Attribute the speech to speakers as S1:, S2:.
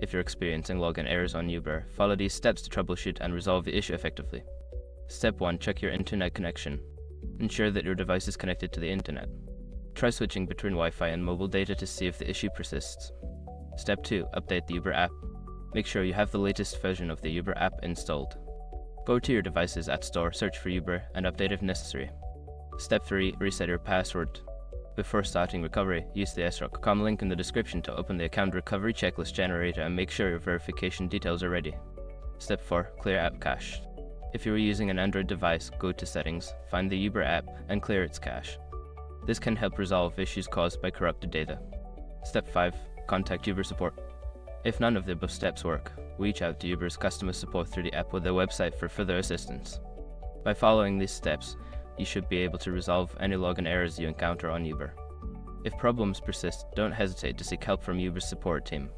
S1: If you're experiencing login errors on Uber, follow these steps to troubleshoot and resolve the issue effectively. Step 1. Check your internet connection. Ensure that your device is connected to the internet. Try switching between Wi-Fi and mobile data to see if the issue persists. Step 2. Update the Uber app. Make sure you have the latest version of the Uber app installed. Go to your device's App Store, search for Uber, and update if necessary. Step 3. Reset your password. Before starting recovery, use the sroc.com link in the description to open the account recovery checklist generator and make sure your verification details are ready. Step 4. Clear app cache. If you are using an Android device, go to Settings, find the Uber app, and clear its cache. This can help resolve issues caused by corrupted data. Step 5. Contact Uber support. If none of the above steps work, reach out to Uber's customer support through the app or their website for further assistance. By following these steps, you should be able to resolve any login errors you encounter on Uber. If problems persist, don't hesitate to seek help from Uber's support team.